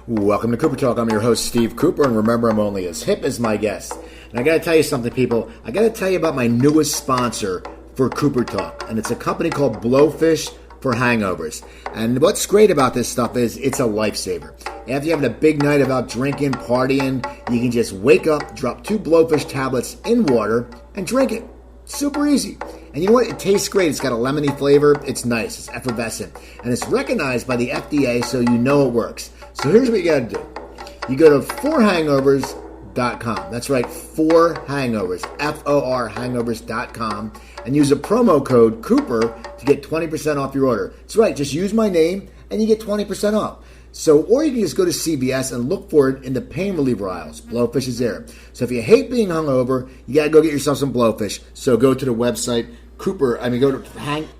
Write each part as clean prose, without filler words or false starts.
Welcome to Cooper Talk. I'm your host, Steve Cooper, and remember, I'm only as hip as my guest. And I got to tell you something, people. I got to tell you about my newest sponsor for Cooper Talk, and it's a company called Blowfish for hangovers. And what's great about this stuff is it's a lifesaver. After you're having a big night about drinking, partying, you can just wake up, drop 2 Blowfish tablets in water, and drink it. Super easy. And you know what? It tastes great. It's got a lemony flavor. It's nice. It's effervescent. And it's recognized by the FDA, so you know it works. So here's what you got to do. You go to 4hangovers.com. That's right, 4hangovers, F-O-R, hangovers.com, and use a promo code Cooper to get 20% off your order. That's right, just use my name and you get 20% off. So, or you can just go to CVS and look for it in the pain reliever aisles. Blowfish is there. So if you hate being hungover, you got to go get yourself some Blowfish. So go to the website, go to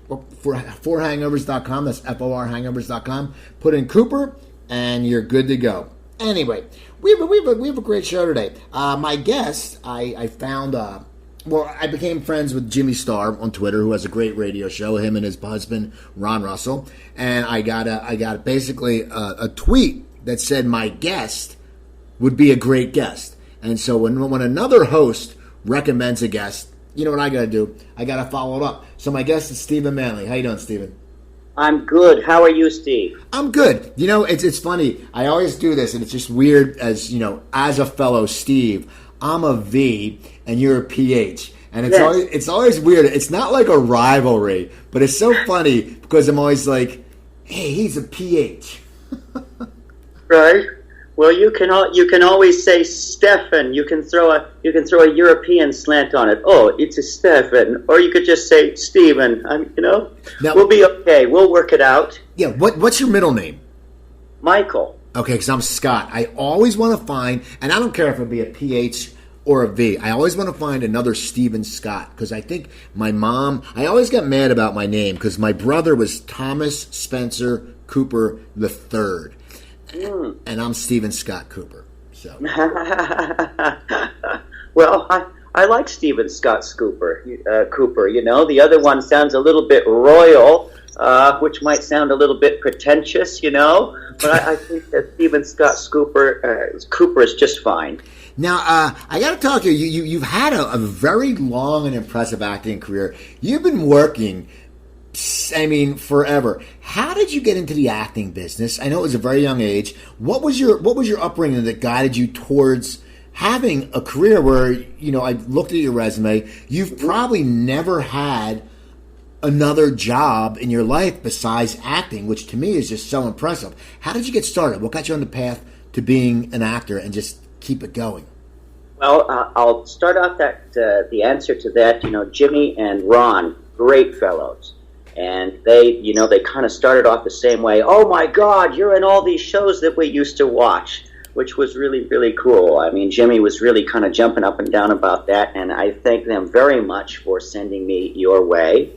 4hangovers.com. That's F-O-R, hangovers.com. Put in Cooper, and you're good to go. Anyway, we have a great show today. My guest, I found, I became friends with Jimmy Star on Twitter, who has a great radio show, him and his husband, Ron Russell. And I got basically a tweet that said my guest would be a great guest. And so when another host recommends a guest, you know what I got to do? I got to follow it up. So my guest is Stephen Manley. How you doing, Stephen? I'm good. How are you, Steve? I'm good. You know, it's funny. I always do this, and it's just weird as, you know, as a fellow Steve, I'm a V and you're a PH. And it's always weird. It's not like a rivalry, but it's so funny because I'm always like, hey, he's a PH. Right. Well, you can always say Stefan. You can throw a European slant on it. Oh, it's a Stefan, or you could just say Stephen. Now, we'll be okay. We'll work it out. Yeah. What's your middle name? Michael. Okay, because I'm Scott. I always want to find, and I don't care if it be a PH or a V. I always want to find another Stephen Scott because I think my mom. I always got mad about my name because my brother was Thomas Spencer Cooper III. And I'm Stephen Scott Cooper. So, well, I like Stephen Scott Cooper. You know, the other one sounds a little bit royal, which might sound a little bit pretentious. You know, but I think that Stephen Scott Cooper is just fine. Now, I got to talk to you. You've had a very long and impressive acting career. You've been working, forever. How did you get into the acting business? I know it was a very young age. What was your upbringing that guided you towards having a career where, you know, I looked at your resume, you've probably never had another job in your life besides acting, which to me is just so impressive. How did you get started? What got you on the path to being an actor and just keep it going? Well, I'll start off the answer to that. You know, Jimmy and Ron, great fellows. And they kind of started off the same way. Oh my God, you're in all these shows that we used to watch, which was really, really cool. I mean, Jimmy was really kind of jumping up and down about that, and I thank them very much for sending me your way.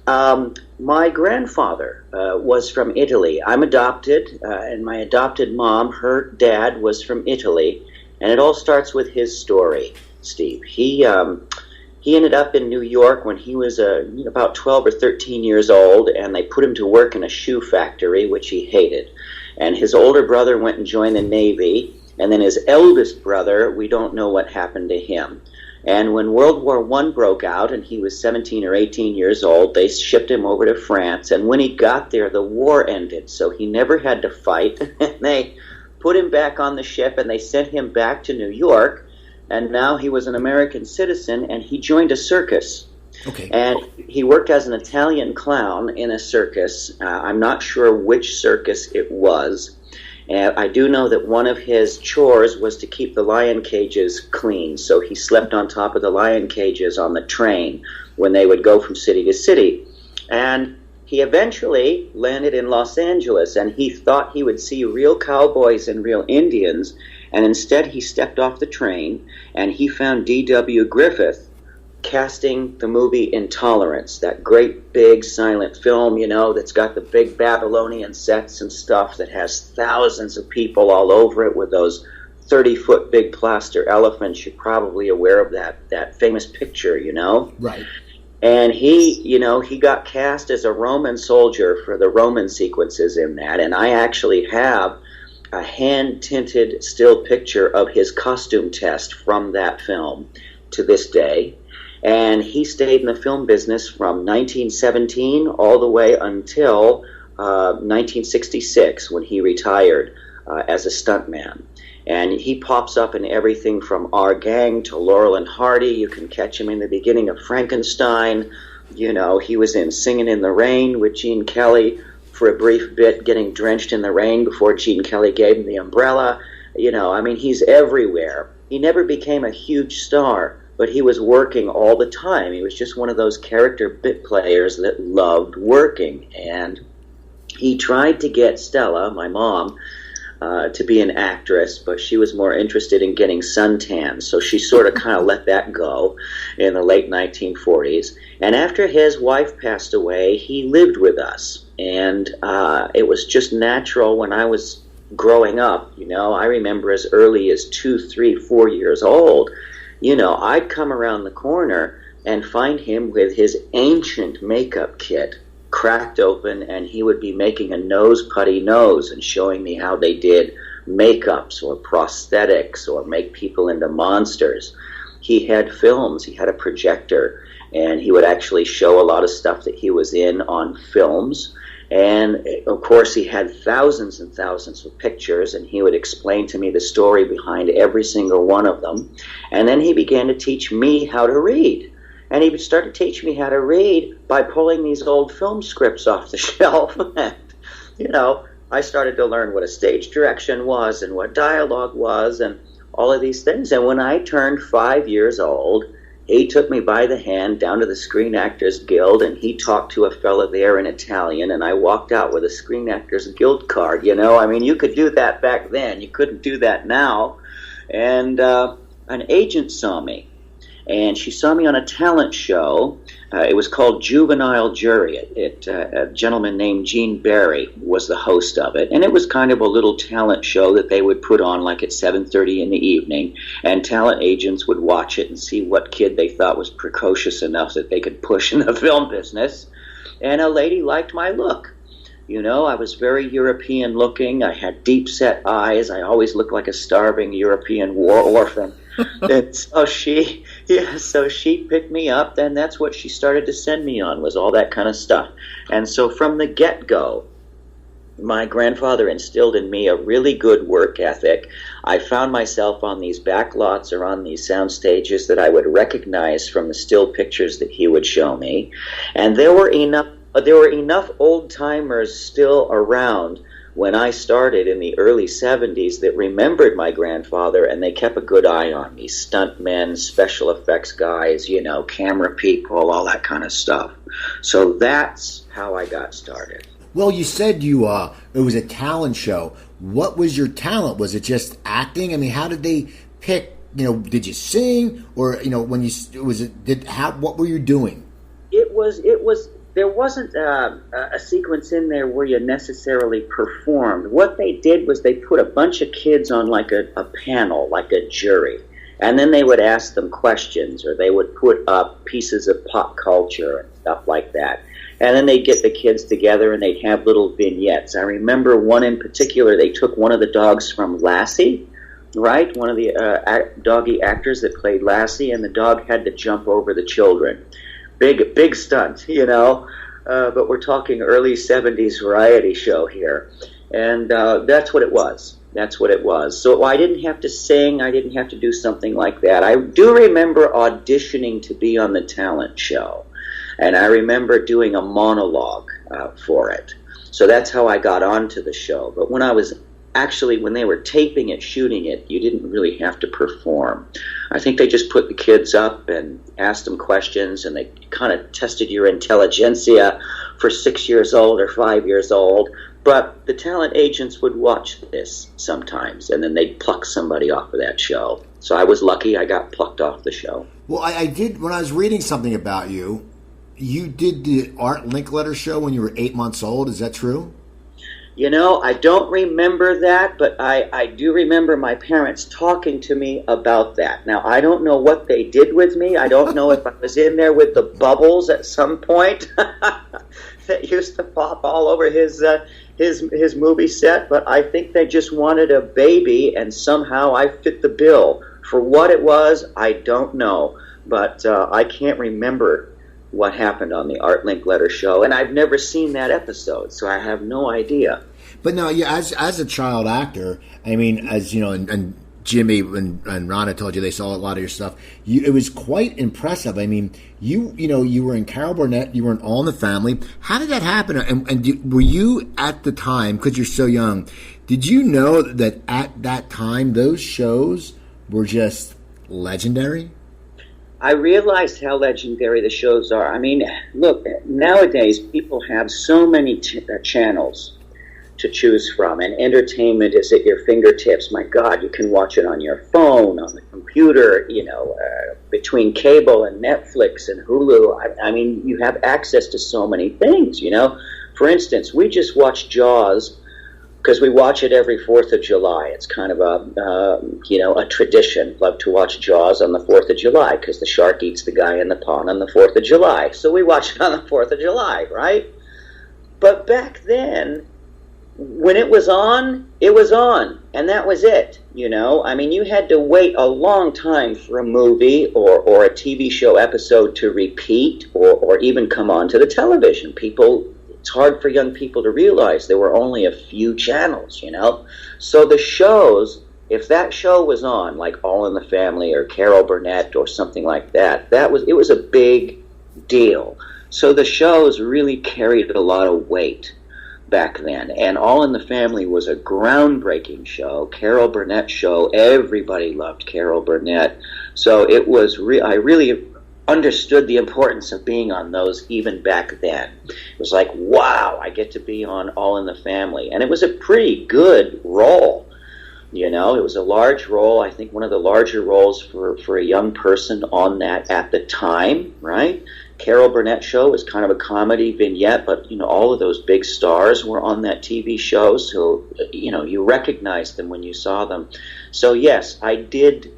My grandfather was from Italy. I'm adopted, and my adopted mom, her dad was from Italy, and it all starts with his story, Steve. He ended up in New York when he was about 12 or 13 years old, and they put him to work in a shoe factory, which he hated. And his older brother went and joined the Navy, and then his eldest brother, we don't know what happened to him. And when World War I broke out, and he was 17 or 18 years old, they shipped him over to France, and when he got there, the war ended, so he never had to fight. And they put him back on the ship, and they sent him back to New York. And now he was an American citizen, and he joined a circus. Okay. And he worked as an Italian clown in a circus. I'm not sure which circus it was. And I do know that one of his chores was to keep the lion cages clean. So he slept on top of the lion cages on the train when they would go from city to city. And he eventually landed in Los Angeles, and he thought he would see real cowboys and real Indians. And instead he stepped off the train, and he found D.W. Griffith casting the movie Intolerance, that great big silent film, you know, that's got the big Babylonian sets and stuff that has thousands of people all over it with those 30-foot big plaster elephants. You're probably aware of that famous picture, you know? Right. And he got cast as a Roman soldier for the Roman sequences in that, and I actually have a hand-tinted still picture of his costume test from that film to this day. And he stayed in the film business from 1917 all the way until 1966, when he retired as a stuntman. And he pops up in everything from Our Gang to Laurel and Hardy. You can catch him in the beginning of Frankenstein. You know, he was in Singing in the Rain with Gene Kelly for a brief bit, getting drenched in the rain before Gene Kelly gave him the umbrella. You know, I mean, he's everywhere. He never became a huge star, but he was working all the time. He was just one of those character bit players that loved working. And he tried to get Stella, my mom, to be an actress, but she was more interested in getting suntans, so she sort of kind of let that go in the late 1940s. And after his wife passed away, he lived with us, and it was just natural when I was growing up. You know, I remember as early as 2, 3, 4 years old, you know, I'd come around the corner and find him with his ancient makeup kit cracked open, and he would be making a nose putty nose and showing me how they did makeups or prosthetics or make people into monsters. He had films, he had a projector, and he would actually show a lot of stuff that he was in on films. And of course he had thousands and thousands of pictures, and he would explain to me the story behind every single one of them. And then he began to teach me how to read. And he would start to teach me how to read by pulling these old film scripts off the shelf. And, you know, I started to learn what a stage direction was and what dialogue was and all of these things. And when I turned 5 years old, he took me by the hand down to the Screen Actors Guild, and he talked to a fella there in Italian, and I walked out with a Screen Actors Guild card. You know, I mean, you could do that back then. You couldn't do that now. And an agent saw me. And she saw me on a talent show. It was called Juvenile Jury. A gentleman named Gene Barry was the host of it. And it was kind of a little talent show that they would put on like at 7:30 in the evening. And talent agents would watch it and see what kid they thought was precocious enough that they could push in the film business. And a lady liked my look. You know, I was very European looking. I had deep set eyes. I always looked like a starving European war orphan. And so she picked me up, and that's what she started to send me on, was all that kind of stuff. And so from the get-go, my grandfather instilled in me a really good work ethic. I found myself on these back lots or on these sound stages that I would recognize from the still pictures that he would show me. And there were enough old-timers still around when I started in the early 70s that remembered my grandfather, and they kept a good eye on me. Stuntmen, special effects guys, you know, camera people, all that kind of stuff. So that's how I got started. Well, you said it was a talent show. What was your talent? Was it just acting? I mean, how did they pick, you know, did you sing, or, you know, what were you doing? There wasn't a sequence in there where you necessarily performed. What they did was they put a bunch of kids on like a panel, like a jury, and then they would ask them questions, or they would put up pieces of pop culture and stuff like that. And then they'd get the kids together and they'd have little vignettes. I remember one in particular, they took one of the dogs from Lassie, right? One of the doggy actors that played Lassie, and the dog had to jump over the children. Big stunt, you know, but we're talking early 70s variety show here. And that's what it was. That's what it was. So I didn't have to sing. I didn't have to do something like that. I do remember auditioning to be on the talent show. And I remember doing a monologue for it. So that's how I got onto the show. But when they were taping it, shooting it, you didn't really have to perform. I think they just put the kids up and asked them questions, and they kind of tested your intelligentsia for 6 years old or 5 years old. But the talent agents would watch this sometimes, and then they'd pluck somebody off of that show. So I was lucky I got plucked off the show. Well, I did, when I was reading something about you, you did the Art Linkletter show when you were 8 months old. Is that true? You know, I don't remember that, but I do remember my parents talking to me about that. Now, I don't know what they did with me. I don't know if I was in there with the bubbles at some point. that used to pop all over his movie set, but I think they just wanted a baby, and somehow I fit the bill. For what it was, I don't know, but I can't remember what happened on the Art Linkletter show, and I've never seen that episode, so I have no idea. But no, yeah, as a child actor, I mean, as you know, and Jimmy and Ronna told you they saw a lot of your stuff. It was quite impressive. I mean, you were in Carol Burnett, you were in All in the Family. How did that happen? And were you at the time, because you're so young, did you know that at that time those shows were just legendary? I realized how legendary the shows are. I mean, look, nowadays people have so many channels to choose from, and entertainment is at your fingertips. My God, you can watch it on your phone, on the computer, between cable and Netflix and Hulu. I mean, you have access to so many things, For instance, we just watched Jaws because we watch it every 4th of July. It's kind of a tradition. Love to watch Jaws on the 4th of July because the shark eats the guy in the pond on the 4th of July. So we watch it on the 4th of July, right? But back then, when it was on, and that was it, I mean, you had to wait a long time for a movie or a TV show episode to repeat or even come on to the television. It's hard for young people to realize there were only a few channels, So the shows, if that show was on, like All in the Family or Carol Burnett or something like that, it was a big deal. So the shows really carried a lot of weight back then, and All in the Family was a groundbreaking show. Carol Burnett show, everybody loved Carol Burnett, so it was I really understood the importance of being on those even back then. It was like, wow, I get to be on All in the Family, and it was a pretty good role. It was a large role. I think one of the larger roles for a young person on that at the time, right? Carol Burnett show was kind of a comedy vignette, but all of those big stars were on that TV show, so you recognized them when you saw them. So yes, I did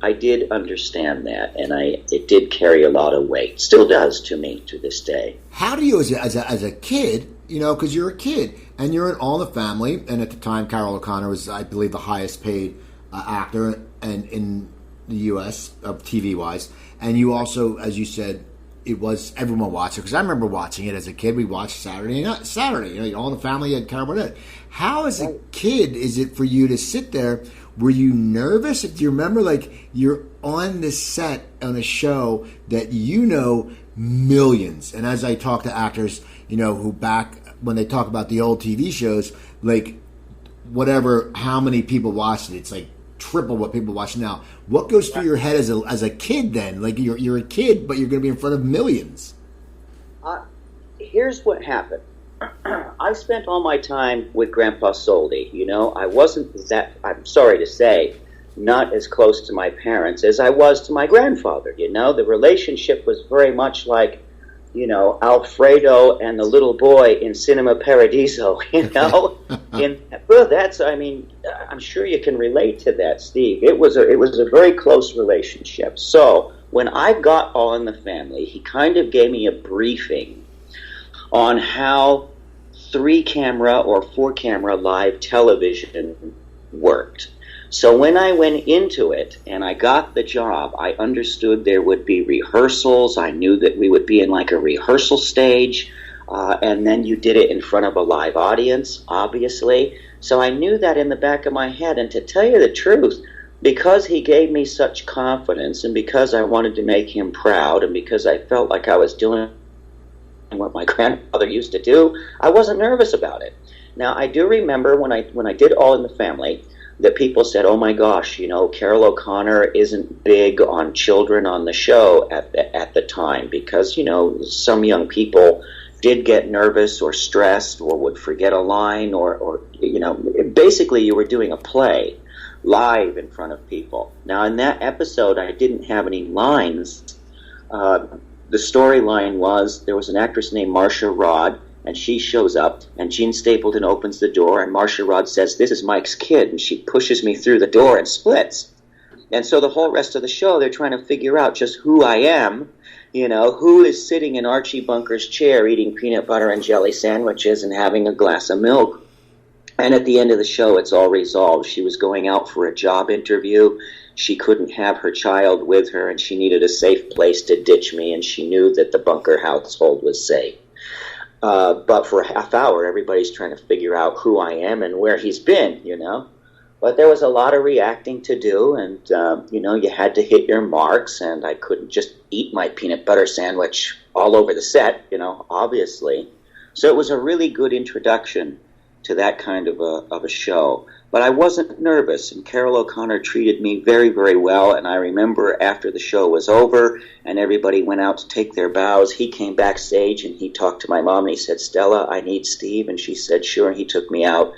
understand that, and it did carry a lot of weight. Still does to me to this day. How do you, as a kid, because you're a kid and you're in All in the Family, and at the time Carol O'Connor was, I believe, the highest paid actor and in the U.S. TV wise, and you also, as you said, it was everyone watched it, because I remember watching it as a kid. We watched Saturday, All in the Family and Carol Burnett. How, as a kid, is it for you to sit there? Were you nervous? Do you remember, like, you're on this set on a show that millions, and as I talk to actors, who back when they talk about the old TV shows, like, how many people watched it, it's like triple what people watch now. What goes through your head as a kid then? Like, you're a kid, but you're going to be in front of millions. Here's what happened. I spent all my time with Grandpa Soldi. I wasn't I'm sorry to say, not as close to my parents as I was to my grandfather. The relationship was very much like, Alfredo and the little boy in Cinema Paradiso, I'm sure you can relate to that, Steve. It was a very close relationship. So when I got All in the Family, he kind of gave me a briefing on how 3-camera or 4-camera live television worked. So when I went into it and I got the job, I understood there would be rehearsals. I knew that we would be in like a rehearsal stage, and then you did it in front of a live audience, obviously. So I knew that in the back of my head. And to tell you the truth, because he gave me such confidence, and because I wanted to make him proud, and because I felt like I was doing what my grandfather used to do, I wasn't nervous about it. Now, I do remember when I did All in the Family, that people said, oh my gosh, Carol O'Connor isn't big on children on the show at the time, because, some young people did get nervous or stressed or would forget a line or basically you were doing a play live in front of people. Now, in that episode, I didn't have any lines. The storyline was there was an actress named Marcia Rod, and she shows up, and Gene Stapleton opens the door, and Marcia Rod says, this is Mike's kid, and she pushes me through the door and splits. And so the whole rest of the show, they're trying to figure out just who I am, who is sitting in Archie Bunker's chair eating peanut butter and jelly sandwiches and having a glass of milk? And at the end of the show, it's all resolved. She was going out for a job interview. She couldn't have her child with her, and she needed a safe place to ditch me, and she knew that the Bunker household was safe. But for a half hour, everybody's trying to figure out who I am and where he's been, But there was a lot of reacting to do, and, you had to hit your marks, and I couldn't just eat my peanut butter sandwich all over the set, obviously. So it was a really good introduction to that kind of a show. But I wasn't nervous, and Carroll O'Connor treated me very, very well. And I remember after the show was over and everybody went out to take their bows, he came backstage and he talked to my mom and he said, "Stella, I need Steve." And she said, "Sure." And he took me out,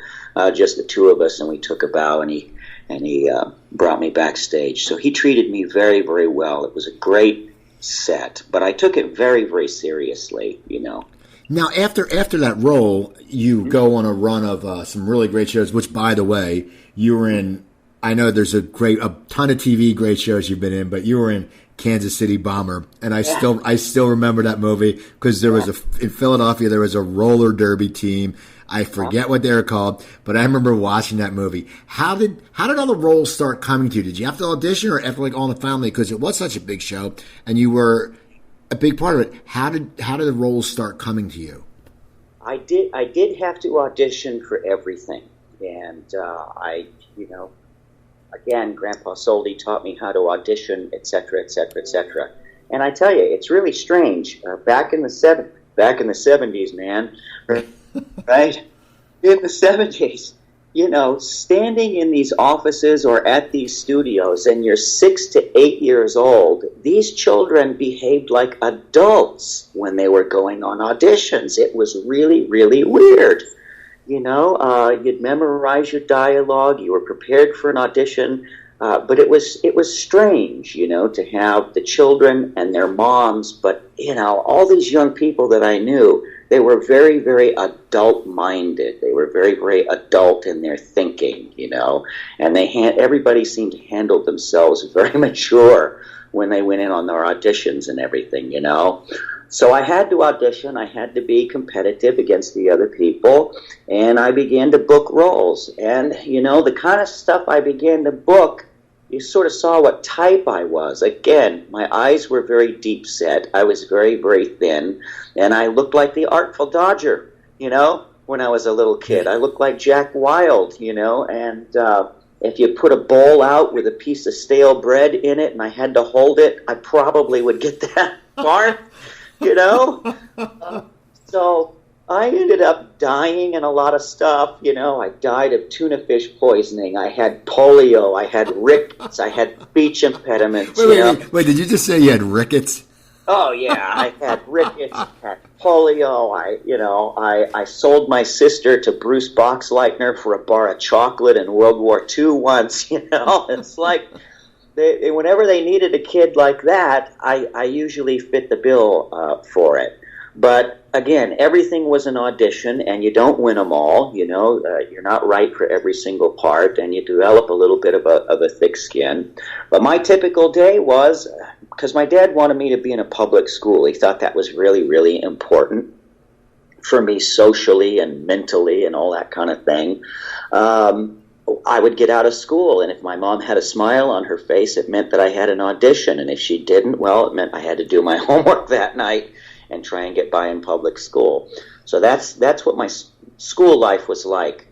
just the two of us, and we took a bow, and he brought me backstage. So he treated me very, very well. It was a great set, but I took it very, very seriously, Now, after that role, you go on a run of some really great shows, which, by the way, you were in. I know there's a ton of TV great shows you've been in, but you were in Kansas City Bomber, and I still remember that movie because there was in Philadelphia there was a roller derby team. I forget what they were called, but I remember watching that movie. How did all the roles start coming to you? Did you have to audition, or after All in the Family, because it was such a big show and you were a big part of it? How did the roles start coming to you? I did have to audition for everything, and again, Grandpa Soldi taught me how to audition, etc., etc., etc. And I tell you, it's really strange. Back in the 70s, man, right? In the 70s, standing in these offices or at these studios, and you're 6 to 8 years old, these children behaved like adults when they were going on auditions. It was really, really weird. You'd memorize your dialogue, you were prepared for an audition, but it was strange, to have the children and their moms, but, all these young people that I knew, they were very, very adult-minded. They were very, very adult in their thinking, and everybody seemed to handle themselves very mature when they went in on their auditions and everything, So I had to audition. I had to be competitive against the other people, and I began to book roles. And, the kind of stuff I began to book, you sort of saw what type I was. Again, my eyes were very deep set. I was very, very thin, and I looked like the Artful Dodger, when I was a little kid. I looked like Jack Wilde, and if you put a bowl out with a piece of stale bread in it and I had to hold it, I probably would get that far, So I ended up dying in a lot of stuff, I died of tuna fish poisoning, I had polio, I had rickets, I had speech impediments. Wait, did you just say you had rickets? Oh yeah, I had rickets, I had polio, I sold my sister to Bruce Boxleitner for a bar of chocolate in World War II once, it's like, whenever they needed a kid like that, I usually fit the bill for it. But again, everything was an audition, and you don't win them all. You're not right for every single part, and you develop a little bit of a thick skin. But my typical day was, because my dad wanted me to be in a public school. He thought that was really, really important for me socially and mentally and all that kind of thing. I would get out of school, and if my mom had a smile on her face, it meant that I had an audition. And if she didn't, well, it meant I had to do my homework that night and try and get by in public school. So that's what my school life was like,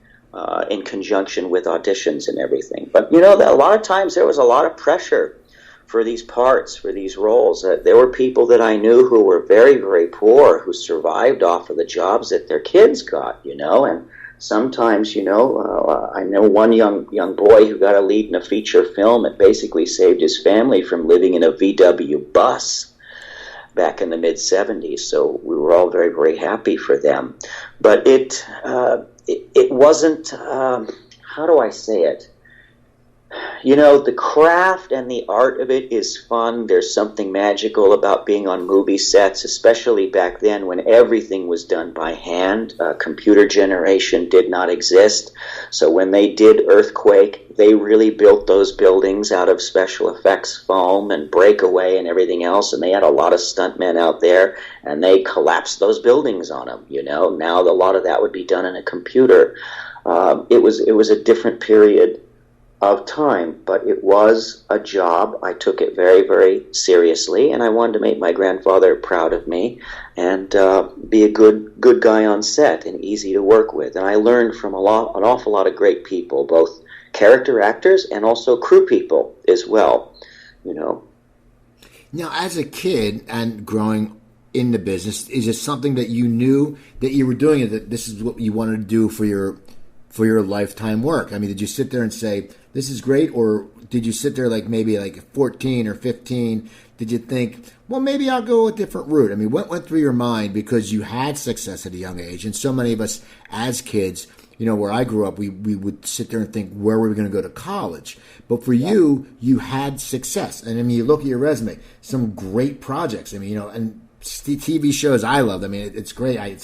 in conjunction with auditions and everything. But, a lot of times there was a lot of pressure for these parts, for these roles. There were people that I knew who were very, very poor, who survived off of the jobs that their kids got, and sometimes, I know one young boy who got a lead in a feature film. It basically saved his family from living in a VW bus back in the mid-'70s, so we were all very, very happy for them. But it wasn't, how do I say it? You know, the craft and the art of it is fun. There's something magical about being on movie sets, especially back then when everything was done by hand. Computer generation did not exist. So when they did Earthquake, they really built those buildings out of special effects foam and breakaway and everything else. And they had a lot of stuntmen out there, and they collapsed those buildings on them. You know, now a lot of that would be done in a computer. It was a different period of time, but it was a job. I took it very, very seriously, and I wanted to make my grandfather proud of me and be a good guy on set and easy to work with. And I learned from an awful lot of great people, both character actors and also crew people as well. You know. Now, as a kid and growing in the business, is it something that you knew that you were doing, and that this is what you wanted to do for your lifetime work? I mean, did you sit there and say, this is great, or did you sit there maybe 14 or 15? Did you think, well, maybe I'll go a different route? I mean, what went through your mind, because you had success at a young age, and so many of us as kids, you know, where I grew up, we would sit there and think, where were we going to go to college? But for you had success. And I mean, you look at your resume, some great projects. I mean, you know, and TV shows I loved. I mean, it's great. I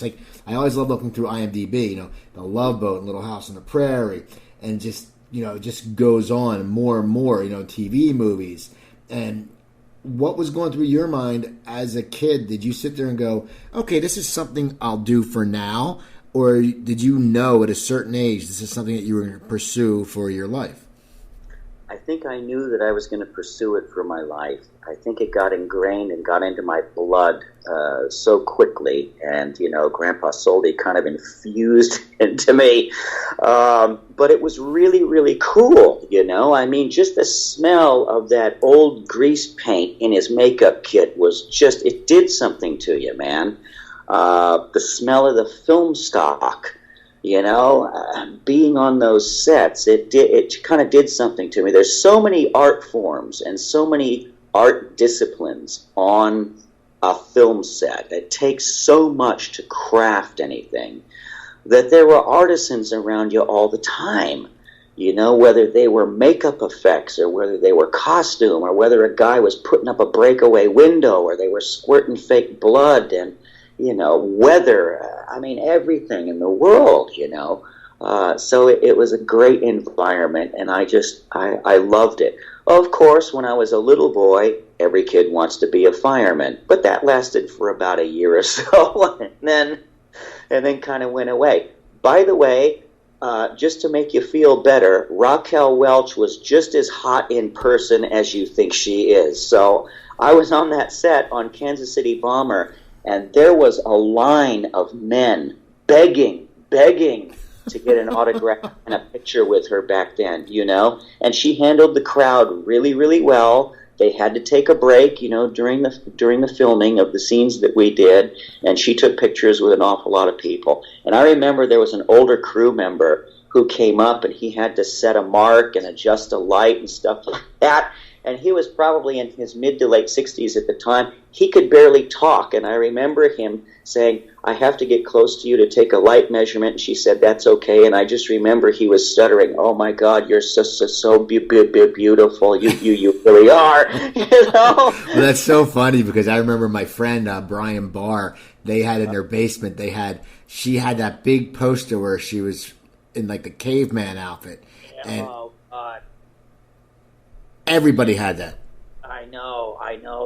always love looking through IMDb, you know, The Love Boat and Little House on the Prairie, and just goes on more and more, you know, TV movies. And what was going through your mind as a kid? Did you sit there and go, okay, this is something I'll do for now? Or did you know at a certain age this is something that you were going to pursue for your life? I think I knew that I was going to pursue it for my life. I think it got ingrained and got into my blood so quickly, and you know, Grandpa Soldi kind of infused into me. But it was really, really cool. You know, I mean, just the smell of that old grease paint in his makeup kit was it did something to you, man. The smell of the film stock. You know, being on those sets, it kind of did something to me. There's so many art forms and so many art disciplines on a film set. It takes so much to craft anything that there were artisans around you all the time. You know, whether they were makeup effects or whether they were costume or whether a guy was putting up a breakaway window or they were squirting fake blood and, you know, weather, I mean, everything in the world, you know. So it was a great environment, and I loved it. Of course, when I was a little boy, every kid wants to be a fireman, but that lasted for about a year or so, and then kind of went away. By the way, just to make you feel better, Raquel Welch was just as hot in person as you think she is. So I was on that set on Kansas City Bomber, and there was a line of men begging to get an autograph and a picture with her back then, you know. And she handled the crowd really, really well. They had to take a break, you know, during the filming of the scenes that we did, and she took pictures with an awful lot of people. And I remember there was an older crew member who came up, and he had to set a mark and adjust a light and stuff like that. And he was probably in his mid to late 60s at the time. He could barely talk, and I remember him saying, I have to get close to you to take a light measurement. And she said, that's okay. And I just remember he was stuttering, oh my God, you're so beautiful. You really are. You know? Well, that's so funny, because I remember my friend Brian Barr, they had in their basement, she had that big poster where she was in like the caveman outfit. Yeah, and oh God. Everybody had that. I know.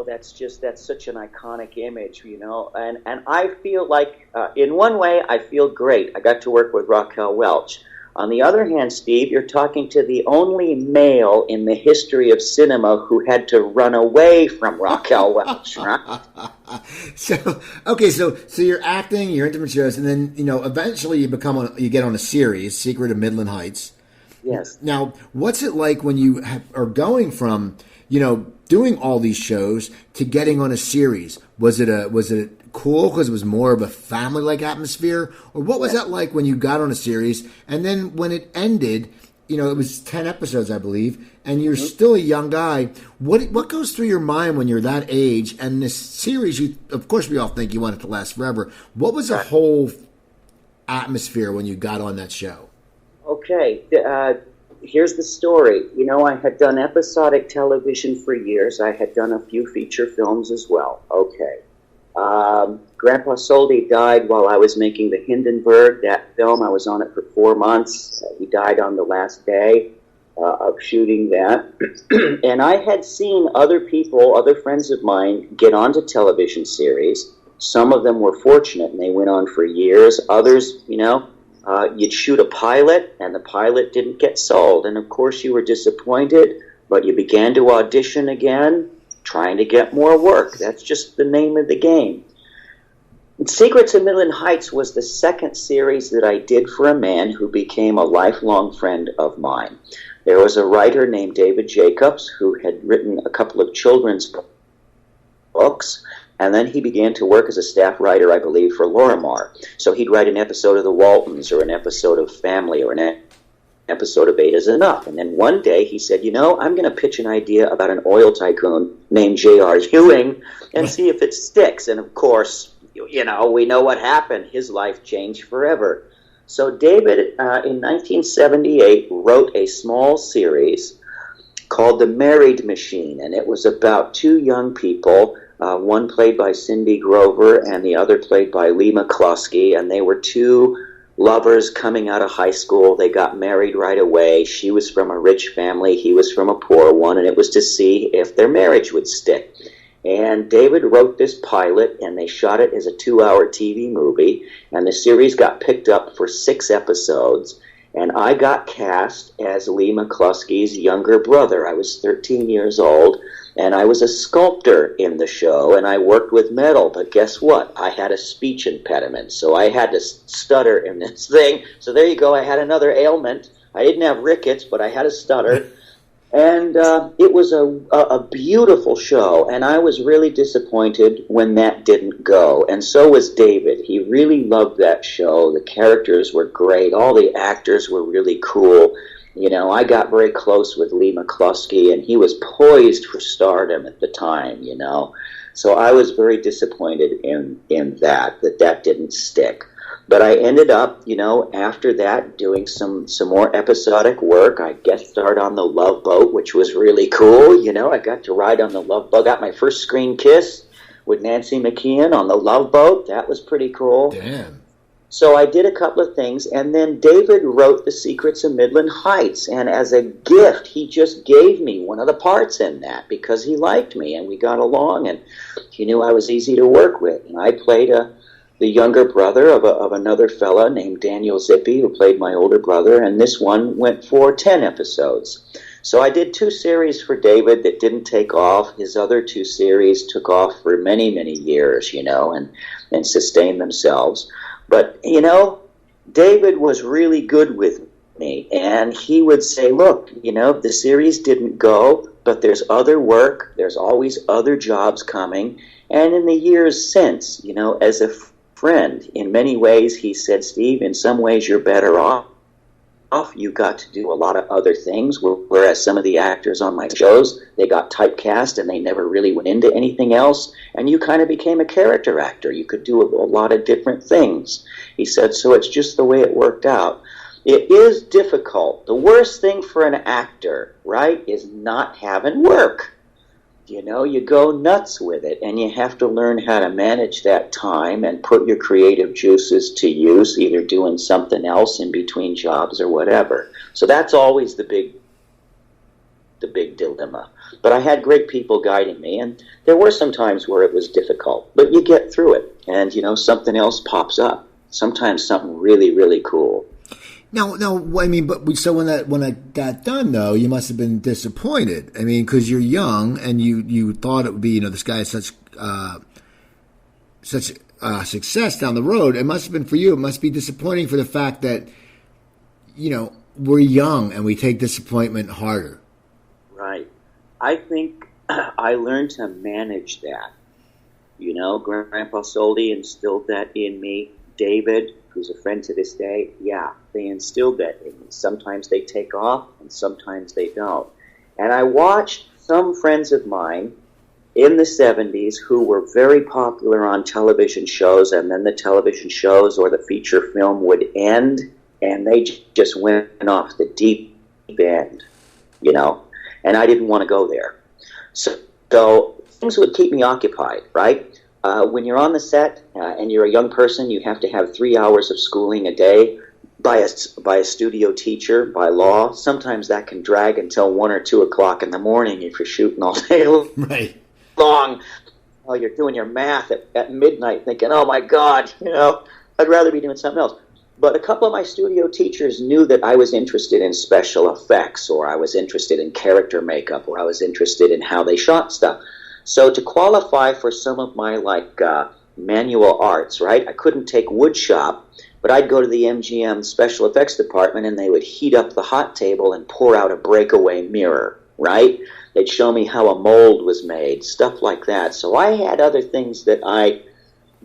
That's such an iconic image, you know. And I feel like, in one way, I feel great. I got to work with Raquel Welch. On the other hand, Steve, you're talking to the only male in the history of cinema who had to run away from Raquel Welch, right? So you're acting, you're intimate shows, and then, you know, eventually you get on a series, Secret of Midland Heights. Yes. Now, what's it like when you are going from, you know, doing all these shows to getting on a series? Was it cool because it was more of a family-like atmosphere, or what was that like when you got on a series and then when it ended? You know, it was 10 episodes, I believe, and you're still a young guy. What goes through your mind when you're that age? And this series, of course, we all think you want it to last forever. What was the whole atmosphere when you got on that show? Okay, here's the story. You know, I had done episodic television for years. I had done a few feature films as well. Okay. Grandpa Soldi died while I was making the Hindenburg, that film. I was on it for 4 months. He died on the last day of shooting that. And I had seen other people, other friends of mine, get onto television series. Some of them were fortunate and they went on for years. Others, you know, you'd shoot a pilot and the pilot didn't get sold. And of course you were disappointed, but you began to audition again, trying to get more work. That's just the name of the game. Secrets of Midland Heights was the second series that I did for a man who became a lifelong friend of mine. There was a writer named David Jacobs who had written a couple of children's books, and then he began to work as a staff writer, I believe, for Lorimar. So he'd write an episode of The Waltons or an episode of Family or an episode of 8 is Enough. And then one day he said, you know, I'm going to pitch an idea about an oil tycoon named J.R. Ewing and see if it sticks. And of course, you know, we know what happened. His life changed forever. So David, in 1978, wrote a small series called The Married Machine, and it was about two young people, one played by Cindy Grover and the other played by Lee McCluskey, and they were two lovers coming out of high school. They got married right away. She was from a rich family, he was from a poor one, and it was to see if their marriage would stick. And David wrote this pilot, and they shot it as a 2-hour TV movie, and the series got picked up for 6 episodes, and I got cast as Lee McCluskey's younger brother. I was 13 years old, and I was a sculptor in the show, and I worked with metal, but guess what? I had a speech impediment, so I had to stutter in this thing. So there you go, I had another ailment. I didn't have rickets, but I had a stutter. And it was a beautiful show, and I was really disappointed when that didn't go. And so was David. He really loved that show. The characters were great. All the actors were really cool. You know, I got very close with Lee McCluskey, and he was poised for stardom at the time, you know. So I was very disappointed in that didn't stick. But I ended up, you know, after that, doing some more episodic work. I guest starred on The Love Boat, which was really cool. You know, I got to ride on The Love Boat. Got my first screen kiss with Nancy McKeon on The Love Boat. That was pretty cool. Damn. So I did a couple of things, and then David wrote The Secrets of Midland Heights, and as a gift, he just gave me one of the parts in that because he liked me, and we got along, and he knew I was easy to work with. And I played the younger brother of another fella named Daniel Zippy, who played my older brother, and this one went for 10 episodes. So I did 2 series for David that didn't take off. His other 2 series took off for many, many years, you know, and sustained themselves. But, you know, David was really good with me, and he would say, look, you know, the series didn't go, but there's other work, there's always other jobs coming. And in the years since, you know, as a friend, in many ways, he said, Steve, in some ways you're better off. You got to do a lot of other things, whereas some of the actors on my shows, they got typecast and they never really went into anything else, and you kind of became a character actor. You could do a lot of different things. He said, so it's just the way it worked out. It is difficult. The worst thing for an actor, right, is not having work. You know, you go nuts with it, and you have to learn how to manage that time and put your creative juices to use, either doing something else in between jobs or whatever. So that's always the big dilemma. But I had great people guiding me, and there were some times where it was difficult, but you get through it, and, you know, something else pops up. Sometimes something really, really cool. No, I mean, but so when that got done, though, you must have been disappointed. I mean, because you're young and you thought it would be, you know, this guy is such success down the road. It must have been for you. It must be disappointing for the fact that, you know, we're young and we take disappointment harder. Right. I think I learned to manage that. You know, Grandpa Soldi instilled that in me. David, who's a friend to this day, yeah, they instilled that in me. Sometimes they take off, and sometimes they don't. And I watched some friends of mine in the 70s who were very popular on television shows, and then the television shows or the feature film would end, and they just went off the deep end, you know, and I didn't want to go there. So things would keep me occupied, right? When you're on the set and you're a young person, you have to have 3 hours of schooling a day by a studio teacher, by law. Sometimes that can drag until 1 or 2 o'clock in the morning if you're shooting all day Right. long. While you're doing your math at midnight thinking, oh my God, you know, I'd rather be doing something else. But a couple of my studio teachers knew that I was interested in special effects, or I was interested in character makeup, or I was interested in how they shot stuff. So to qualify for some of my, like, manual arts, right, I couldn't take wood shop, but I'd go to the MGM special effects department and they would heat up the hot table and pour out a breakaway mirror, right? They'd show me how a mold was made, stuff like that. So I had other things that I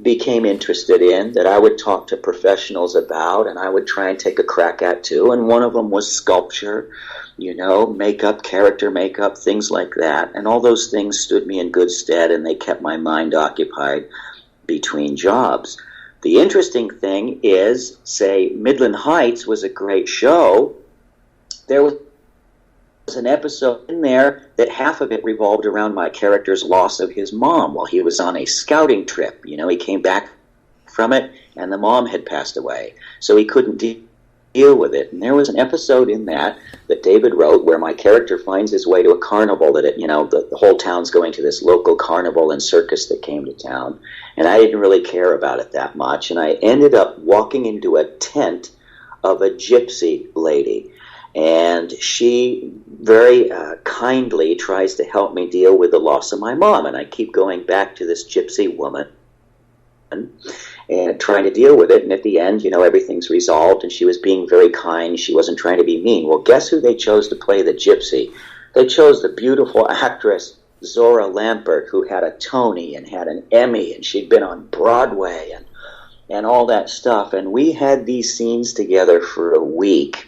became interested in that I would talk to professionals about and I would try and take a crack at too. And one of them was sculpture, you know, makeup, character makeup, things like that. And all those things stood me in good stead and they kept my mind occupied between jobs. The interesting thing is, say, Midland Heights was a great show. There was an episode in there that half of it revolved around my character's loss of his mom while he was on a scouting trip. You know, he came back from it and the mom had passed away, so he couldn't deal with it. And there was an episode in that David wrote where my character finds his way to a carnival that, the whole town's going to this local carnival and circus that came to town. And I didn't really care about it that much. And I ended up walking into a tent of a gypsy lady. And she very kindly tries to help me deal with the loss of my mom. And I keep going back to this gypsy woman and trying to deal with it. And at the end, everything's resolved. And she was being very kind. She wasn't trying to be mean. Well, guess who they chose to play the gypsy? They chose the beautiful actress Zora Lampert, who had a Tony and had an Emmy. And she'd been on Broadway and all that stuff. And we had these scenes together for a week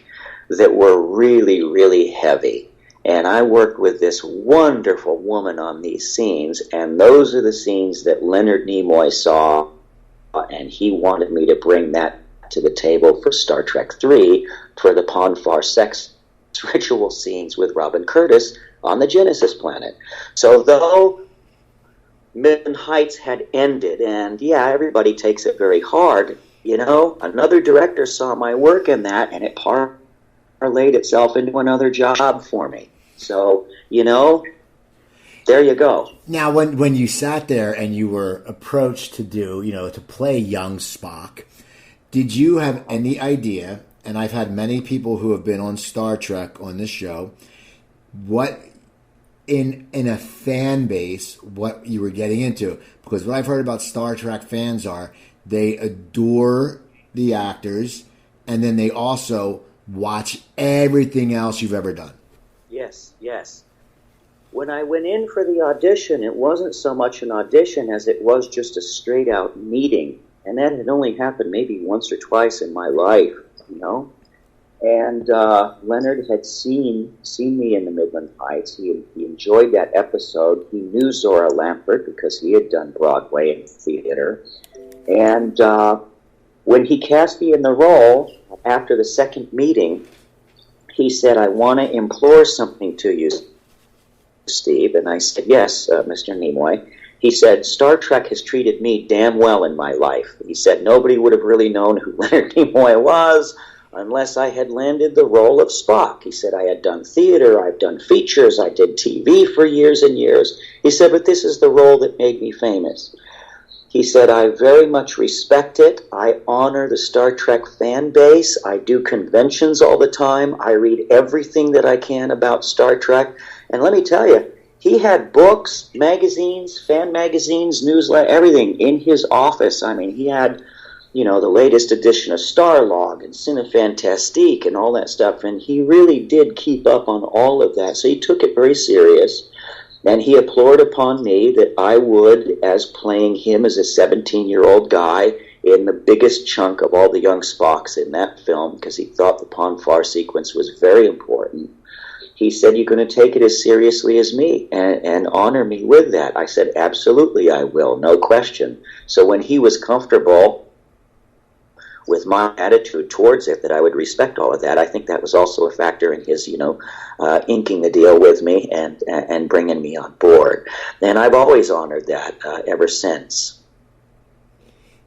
that were really, really heavy. And I worked with this wonderful woman on these scenes, and those are the scenes that Leonard Nimoy saw, and he wanted me to bring that to the table for Star Trek III for the Pon farr sex ritual scenes with Robin Curtis on the Genesis planet. So though Midland Heights had ended, and yeah, everybody takes it very hard, another director saw my work in that, and it parlayed itself into another job for me. So, there you go. Now, when you sat there and you were approached to to play young Spock, did you have any idea, and I've had many people who have been on Star Trek on this show, what in a fan base, what you were getting into? Because what I've heard about Star Trek fans are, they adore the actors, and then they also watch everything else you've ever done. Yes. When I went in for the audition, it wasn't so much an audition as it was just a straight-out meeting. And that had only happened maybe once or twice in my life, And Leonard had seen me in the Midland Heights. He enjoyed that episode. He knew Zora Lampert because he had done Broadway and theater. And when he cast me in the role, after the second meeting, he said, "I want to implore something to you, Steve." And I said, "Yes, Mr. Nimoy." He said, "Star Trek has treated me damn well in my life." He said, "Nobody would have really known who Leonard Nimoy was unless I had landed the role of Spock." He said, "I had done theater, I've done features, I did TV for years and years." He said, "But this is the role that made me famous." He said, "I very much respect it. I honor the Star Trek fan base. I do conventions all the time. I read everything that I can about Star Trek." And let me tell you, he had books, magazines, fan magazines, newsletter, everything in his office. I mean, he had, the latest edition of Starlog and Cinefantastique and all that stuff. And he really did keep up on all of that. So he took it very serious. And he implored upon me that I would, as playing him as a 17-year-old guy in the biggest chunk of all the young Spocks in that film, because he thought the Pon farr sequence was very important. He said, "You're going to take it as seriously as me and honor me with that." I said, "Absolutely I will, no question." So when he was comfortable with my attitude towards it, that I would respect all of that. I think that was also a factor in his, inking the deal with me and bringing me on board. And I've always honored that ever since.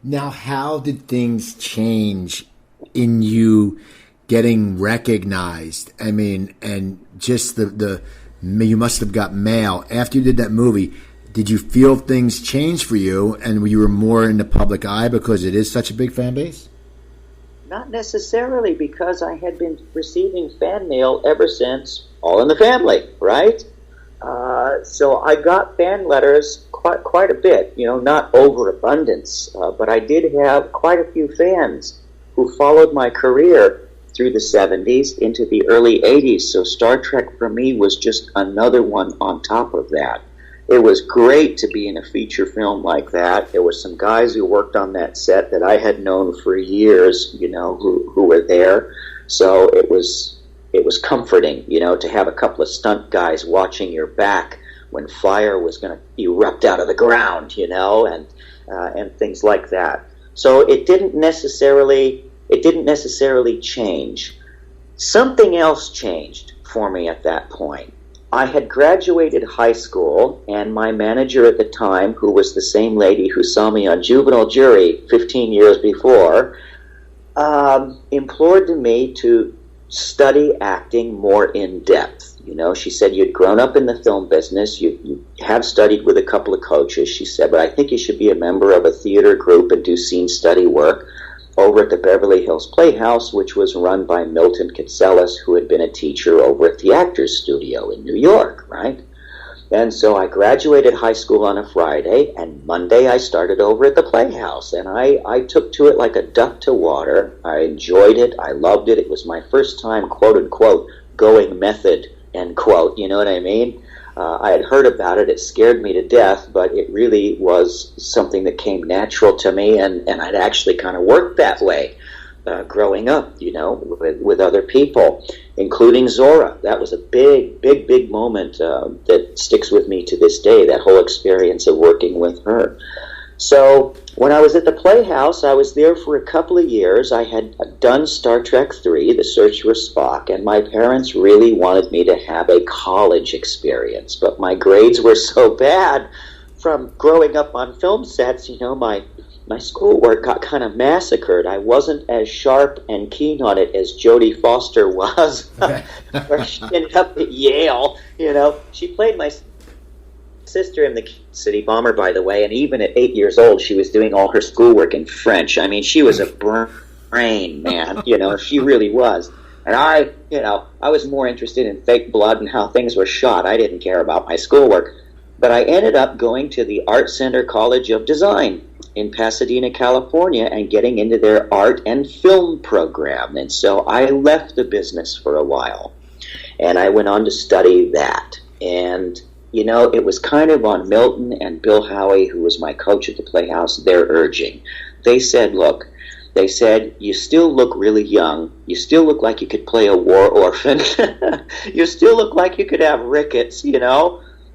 Now, how did things change in you getting recognized? I mean, and just the you must have got mail after you did that movie. Did you feel things change for you, and you were more in the public eye because it is such a big fan base? Not necessarily, because I had been receiving fan mail ever since All in the Family, right? So I got fan letters quite a bit, not overabundance, but I did have quite a few fans who followed my career through the 70s into the early 80s. So Star Trek for me was just another one on top of that. It was great to be in a feature film like that. There were some guys who worked on that set that I had known for years, who were there. So it was comforting, to have a couple of stunt guys watching your back when fire was going to erupt out of the ground, and things like that. So it didn't necessarily change. Something else changed for me at that point. I had graduated high school, and my manager at the time, who was the same lady who saw me on Juvenile Jury 15 years before, implored me to study acting more in depth. She said, you'd grown up in the film business, you have studied with a couple of coaches, she said, but I think you should be a member of a theater group and do scene study work over at the Beverly Hills Playhouse, which was run by Milton Katselas, who had been a teacher over at the Actors Studio in New York, right? And so I graduated high school on a Friday, and Monday I started over at the Playhouse, and I took to it like a duck to water. I enjoyed it. I loved it. It was my first time, quote-unquote, going method, end quote, you know what I mean? I had heard about it. It scared me to death, but it really was something that came natural to me, and I'd actually kind of worked that way growing up, with other people, including Zora. That was a big moment that sticks with me to this day, that whole experience of working with her. So when I was at the Playhouse, I was there for a couple of years. I had done Star Trek III, The Search for Spock, and my parents really wanted me to have a college experience. But my grades were so bad from growing up on film sets, my schoolwork got kind of massacred. I wasn't as sharp and keen on it as Jodie Foster was, where she ended up at Yale. She played my sister in the City Bomber, by the way, and even at 8 years old, she was doing all her schoolwork in French. I mean, she was a brain, man, she really was. And I was more interested in fake blood and how things were shot. I didn't care about my schoolwork. But I ended up going to the Art Center College of Design in Pasadena, California, and getting into their art and film program. And so I left the business for a while, and I went on to study that. And it was kind of on Milton and Bill Howie, who was my coach at the Playhouse, their urging. They said, you still look really young. You still look like you could play a war orphan. You still look like you could have rickets,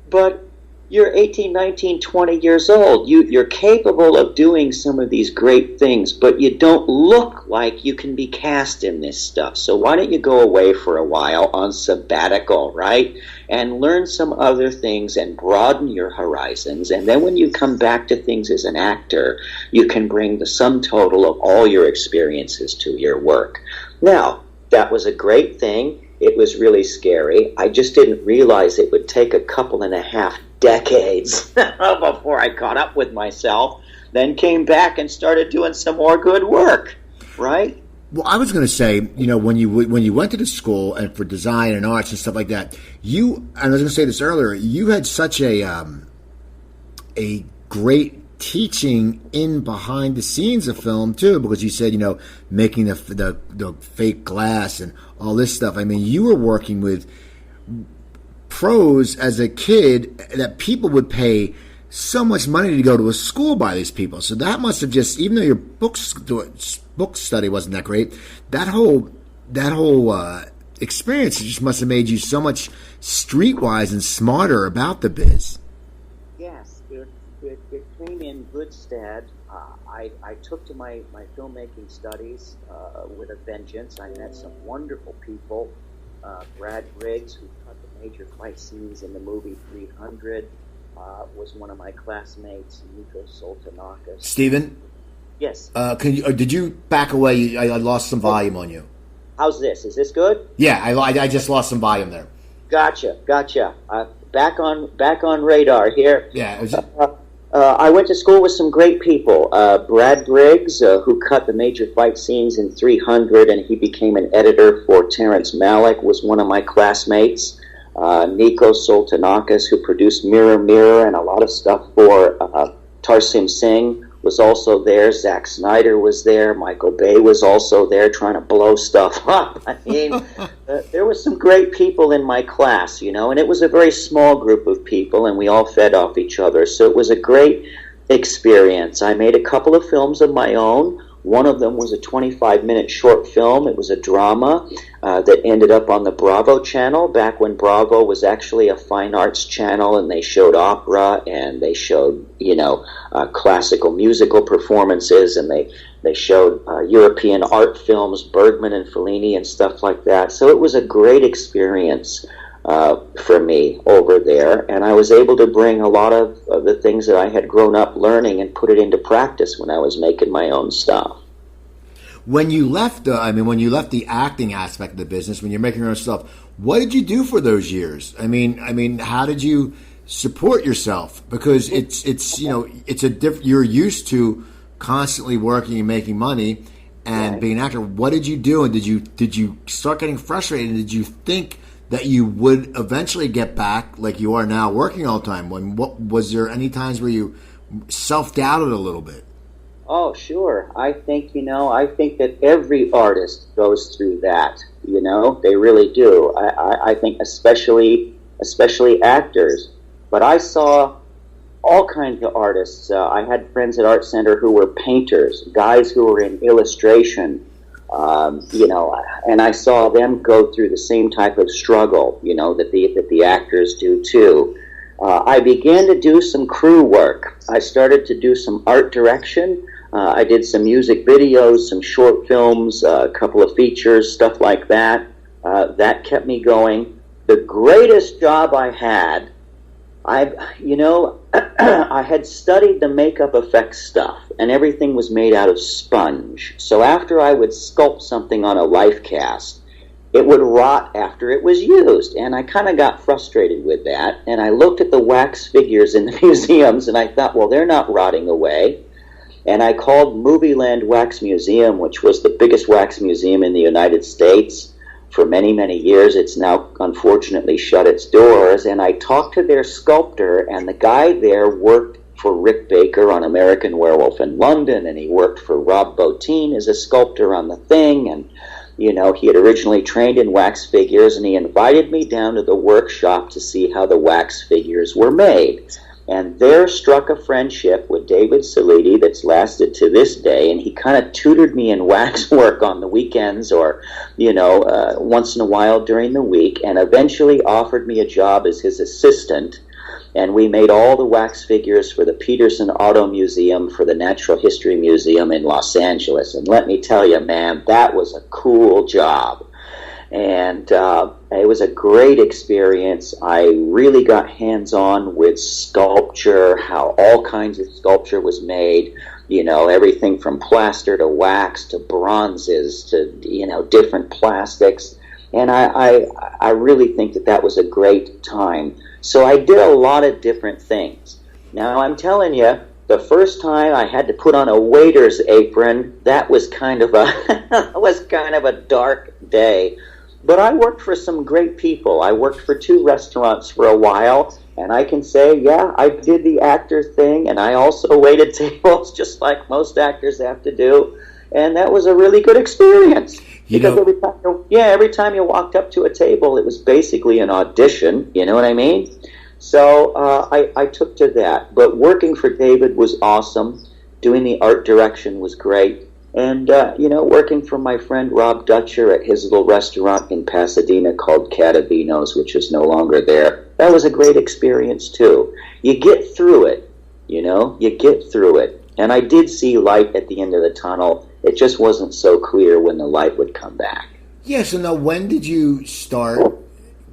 but you're 18, 19, 20 years old. You're capable of doing some of these great things, but you don't look like you can be cast in this stuff. So why don't you go away for a while on sabbatical, right? And learn some other things and broaden your horizons. And then when you come back to things as an actor, you can bring the sum total of all your experiences to your work. Now, that was a great thing. It was really scary. I just didn't realize it would take a couple and a half decades before I caught up with myself, then came back and started doing some more good work, right? Well, I was going to say, when you went to the school and for design and arts and stuff like that, and I was going to say this earlier, you had such a great teaching in behind the scenes of film too, because you said, making the fake glass and all this stuff. I mean, you were working with pros as a kid that people would pay so much money to go to a school by these people. So that must have just, even though your book study wasn't that great, that whole experience just must have made you so much streetwise and smarter about the biz. Yes, it came in good stead. I took to my filmmaking studies with a vengeance. I met some wonderful people. Brad Briggs, who cut the major fight scenes in the movie 300, was one of my classmates. Nikos Soltanakis. Stephen? Yes. Did you back away? I lost some volume on you. How's this? Is this good? Yeah, I just lost some volume there. Gotcha. Back on radar here. Yeah. I went to school with some great people. Brad Briggs, who cut the major fight scenes in 300, and he became an editor for Terrence Malick, was one of my classmates. Nikos Soltanakis, who produced Mirror Mirror and a lot of stuff for Tarsim Singh, was also there. Zack Snyder was there. Michael Bay was also there trying to blow stuff up. I mean, there were some great people in my class, and it was a very small group of people, and we all fed off each other. So it was a great experience. I made a couple of films of my own. One of them was a 25-minute short film. It was a drama that ended up on the Bravo channel back when Bravo was actually a fine arts channel, and they showed opera and they showed, classical musical performances, and they showed European art films, Bergman and Fellini and stuff like that. So it was a great experience for me over there, and I was able to bring a lot of the things that I had grown up learning and put it into practice when I was making my own stuff. When you left, when you left the acting aspect of the business, when you're making your own stuff, what did you do for those years? I mean, how did you support yourself? Because you're used to constantly working and making money and being an actor. What did you do? And did you start getting frustrated? And did you think that you would eventually get back like you are now working all the time? Was there any times where you self-doubted a little bit? Oh, sure. I think that every artist goes through that, they really do. I think especially actors. But I saw all kinds of artists. I had friends at Art Center who were painters, guys who were in illustration, and I saw them go through the same type of struggle, that the actors do too. I began to do some crew work. I started to do some art direction. I did some music videos, some short films, a couple of features, stuff like that. That kept me going. The greatest job I had, I had studied the makeup effects stuff, and everything was made out of sponge. So after I would sculpt something on a life cast, it would rot after it was used, and I kind of got frustrated with that. And I looked at the wax figures in the museums, and I thought, well, they're not rotting away. And I called Movieland Wax Museum, which was the biggest wax museum in the United States for many, many years. It's now unfortunately shut its doors. And I talked to their sculptor, and the guy there worked for Rick Baker on American Werewolf in London, and he worked for Rob Bottin as a sculptor on The Thing. And, he had originally trained in wax figures, and he invited me down to the workshop to see how the wax figures were made. And there struck a friendship with David Salidi that's lasted to this day, and he kind of tutored me in wax work on the weekends or, once in a while during the week, and eventually offered me a job as his assistant. And we made all the wax figures for the Peterson Auto Museum, for the Natural History Museum in Los Angeles. And let me tell you, man, that was a cool job. And it was a great experience. I really got hands-on with sculpture, how all kinds of sculpture was made, everything from plaster to wax to bronzes to, different plastics. And I really think that was a great time. So I did a lot of different things. Now, I'm telling you, the first time I had to put on a waiter's apron, that was kind of a dark day. But I worked for some great people. I worked for 2 restaurants for a while, and I can say, yeah, I did the actor thing, and I also waited tables just like most actors have to do. And that was a really good experience. Because every time you walked up to a table, it was basically an audition, you know what I mean? So I took to that. But working for David was awesome. Doing the art direction was great. And, working for my friend Rob Dutcher at his little restaurant in Pasadena called Catavinos, which is no longer there, that was a great experience, too. You get through it, you get through it. And I did see light at the end of the tunnel. It just wasn't so clear when the light would come back. Yeah, so now when did you start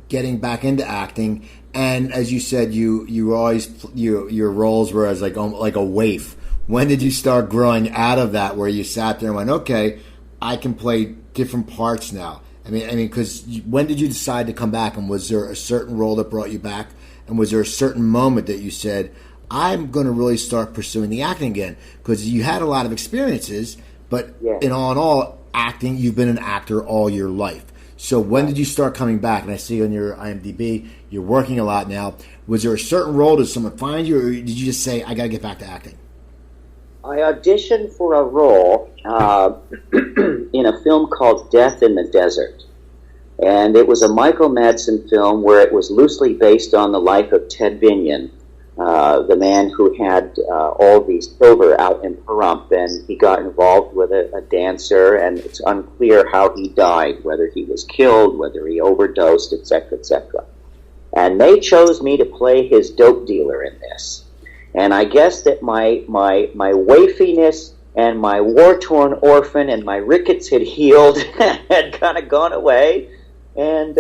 getting back into acting? And as you said, you always your roles were as like a waif. When did you start growing out of that, where you sat there and went, okay, I can play different parts now? I mean, because when did you decide to come back? And was there a certain role that brought you back? And was there a certain moment that you said, I'm going to really start pursuing the acting again? Because you had a lot of experiences, but in all, acting, you've been an actor all your life. So when did you start coming back? And I see on your IMDb, you're working a lot now. Was there a certain role? Did someone find you, or did you just say, I got to get back to acting? I auditioned for a role in a film called Death in the Desert. And it was a Michael Madsen film where it was loosely based on the life of Ted Binion, the man who had all these silver out in Pahrump, and he got involved with a dancer, and it's unclear how he died, whether he was killed, whether he overdosed, etc., etc. And they chose me to play his dope dealer in this. And I guess that my waifiness and my war-torn orphan and my rickets had healed had kind of gone away, and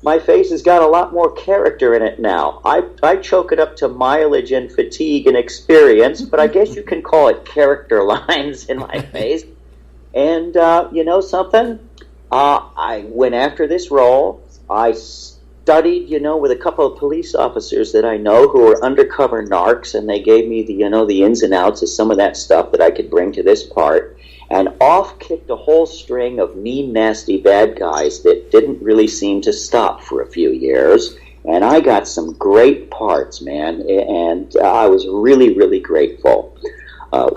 my face has got a lot more character in it now. I choke it up to mileage and fatigue and experience, but I guess you can call it character lines in my face. And you know something? I went after this role. I studied, with a couple of police officers that I know who were undercover narcs, and they gave me the ins and outs of some of that stuff that I could bring to this part. And off kicked a whole string of mean, nasty bad guys that didn't really seem to stop for a few years. And I got some great parts, man, and I was really, really grateful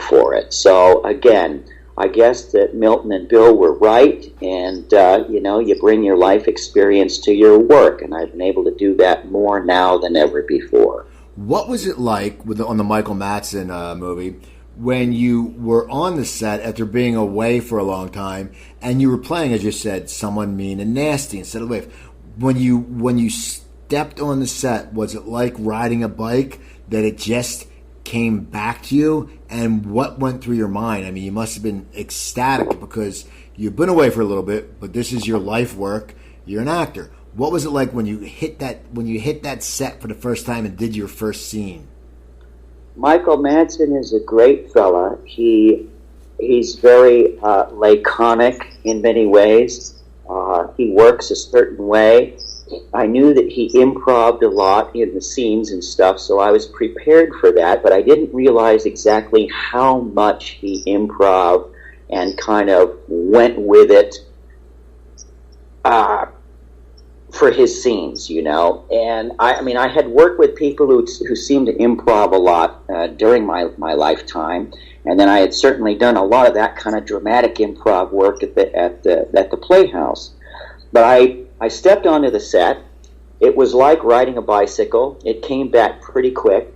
for it. So, again, I guess that Milton and Bill were right, and, you bring your life experience to your work, and I've been able to do that more now than ever before. What was it like on the Michael Madsen movie when you were on the set after being away for a long time and you were playing, as you said, someone mean and nasty instead of waif? When you stepped on the set, was it like riding a bike, that it just came back to you? And what went through your mind? I mean, you must have been ecstatic because you've been away for a little bit, but this is your life work. You're an actor. What was it like when you hit that set for the first time and did your first scene? Michael Madsen is a great fella. He's very laconic in many ways. He works a certain way. I knew that he improv'd a lot in the scenes and stuff, so I was prepared for that, but I didn't realize exactly how much he improv and kind of went with it for his scenes, And I had worked with people who seemed to improv a lot during my lifetime, and then I had certainly done a lot of that kind of dramatic improv work at the Playhouse. But I stepped onto the set. It was like riding a bicycle. It came back pretty quick.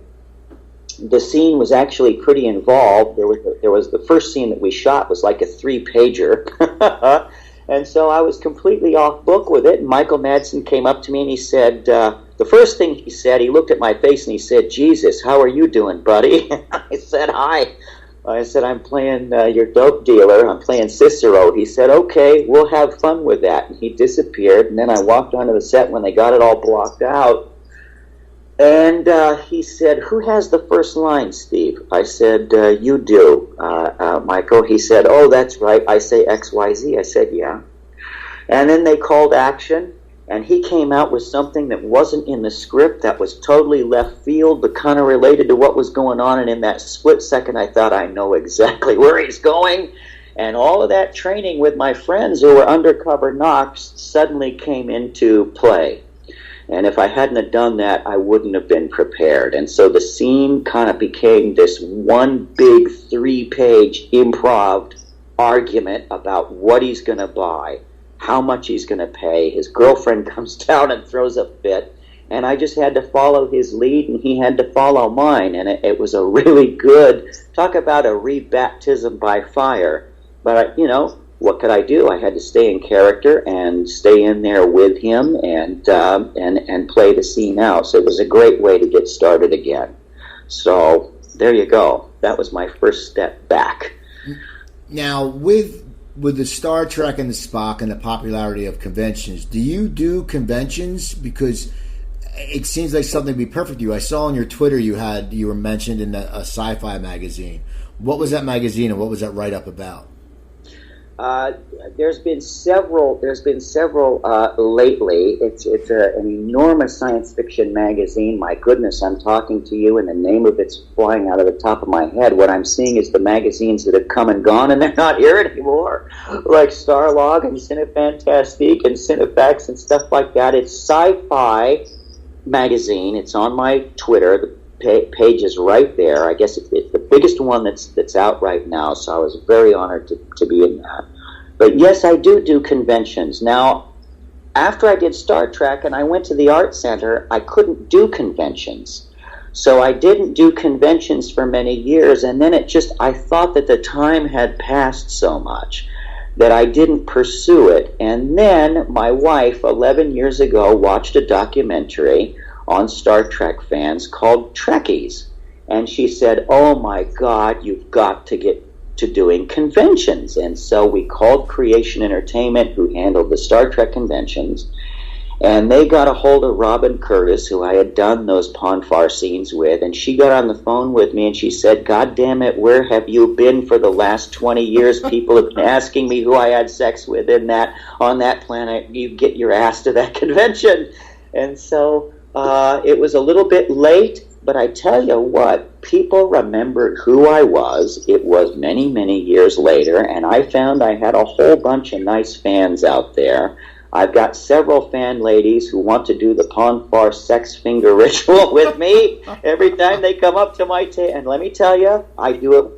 The scene was actually pretty involved. There was the first scene that we shot was like a 3-pager. And so I was completely off book with it. And Michael Madsen came up to me and he said, the first thing he said, he looked at my face and he said, "Jesus, how are you doing, buddy?" I said, "Hi." I said, "I'm playing your dope dealer. I'm playing Cicero." He said, "Okay, we'll have fun with that." And he disappeared. And then I walked onto the set when they got it all blocked out. And he said, "Who has the first line, Steve?" I said, "You do, Michael." He said, "Oh, that's right. I say XYZ." I said, "Yeah." And then they called action. And he came out with something that wasn't in the script, that was totally left field, but kind of related to what was going on. And in that split second, I thought, I know exactly where he's going. And all of that training with my friends who were undercover knocks suddenly came into play. And if I hadn't have done that, I wouldn't have been prepared. And so the scene kind of became this one big 3-page improv argument about what he's going to buy, how much he's going to pay. His girlfriend comes down and throws a fit, and I just had to follow his lead, and he had to follow mine, and it was a really good, talk about a rebaptism by fire. But, what could I do? I had to stay in character and stay in there with him and play the scene out. So it was a great way to get started again. So there you go. that was my first step back. Now, with the Star Trek and the Spock and the popularity of conventions, do you do conventions? Because it seems like something would be perfect for you. I saw on your Twitter you were mentioned in a sci-fi magazine. What was that magazine, and what was that write-up about? There's been several lately. It's an enormous science fiction magazine. My goodness, I'm talking to you, and the name of it's flying out of the top of my head. What I'm seeing is the magazines that have come and gone, and they're not here anymore, like Starlog and Cinefantastique and Cinefax and stuff like that. It's Sci-Fi magazine. It's on my Twitter. The page is right there. I guess it's the biggest one that's out right now, so I was very honored to be in that. But yes, I do conventions. Now, after I did Star Trek and I went to the Art Center, I couldn't do conventions. So I didn't do conventions for many years, and then I thought that the time had passed so much that I didn't pursue it. And then my wife, 11 years ago, watched a documentary on Star Trek fans called Trekkies. And she said, oh my God, you've got to get to doing conventions. And so we called Creation Entertainment, who handled the Star Trek conventions, and they got a hold of Robin Curtis, who I had done those Ponfar scenes with, and she got on the phone with me and she said, God damn it, where have you been for the last 20 years? People have been asking me who I had sex with on that planet. You get your ass to that convention. And so it was a little bit late, but I tell you what, people remembered who I was. It was many, many years later, and I found I had a whole bunch of nice fans out there. I've got several fan ladies who want to do the Ponfar sex finger ritual with me every time they come up to my table. And let me tell you, I do it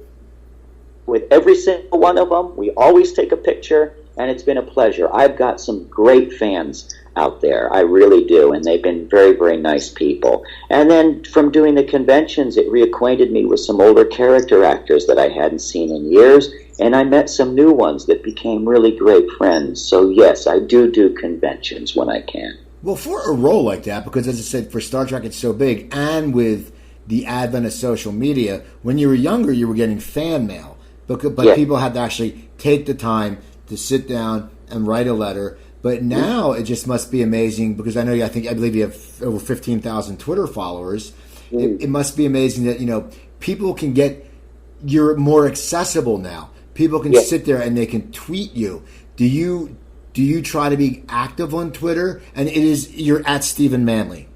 with every single one of them. We always take a picture, and it's been a pleasure. I've got some great fans out there. I really do, and they've been very, very nice people. And then from doing the conventions, it reacquainted me with some older character actors that I hadn't seen in years, and I met some new ones that became really great friends. So yes, I do conventions when I can. Well, for a role like that, because as I said, for Star Trek it's so big, and with the advent of social media, when you were younger you were getting fan mail, but yeah, people had to actually take the time to sit down and write a letter. But now it just must be amazing, because I believe you have over 15,000 Twitter followers. It must be amazing that people can you're more accessible now. People can sit there and they can tweet you. Do you try to be active on Twitter? And you're at Stephen Manley,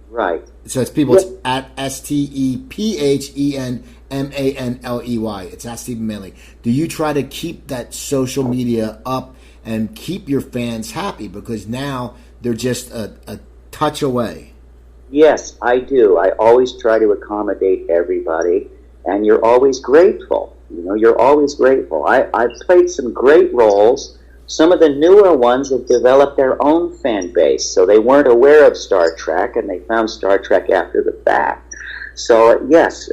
right? So it's people. It's at STEPHENMANLEY. It's at Stephen Manley. Do you try to keep that social media up and keep your fans happy, because now they're just a touch away? Yes, I do. I always try to accommodate everybody, and you're always grateful. You're always grateful. I've played some great roles. Some of the newer ones have developed their own fan base, so they weren't aware of Star Trek, and they found Star Trek after the fact. So yes,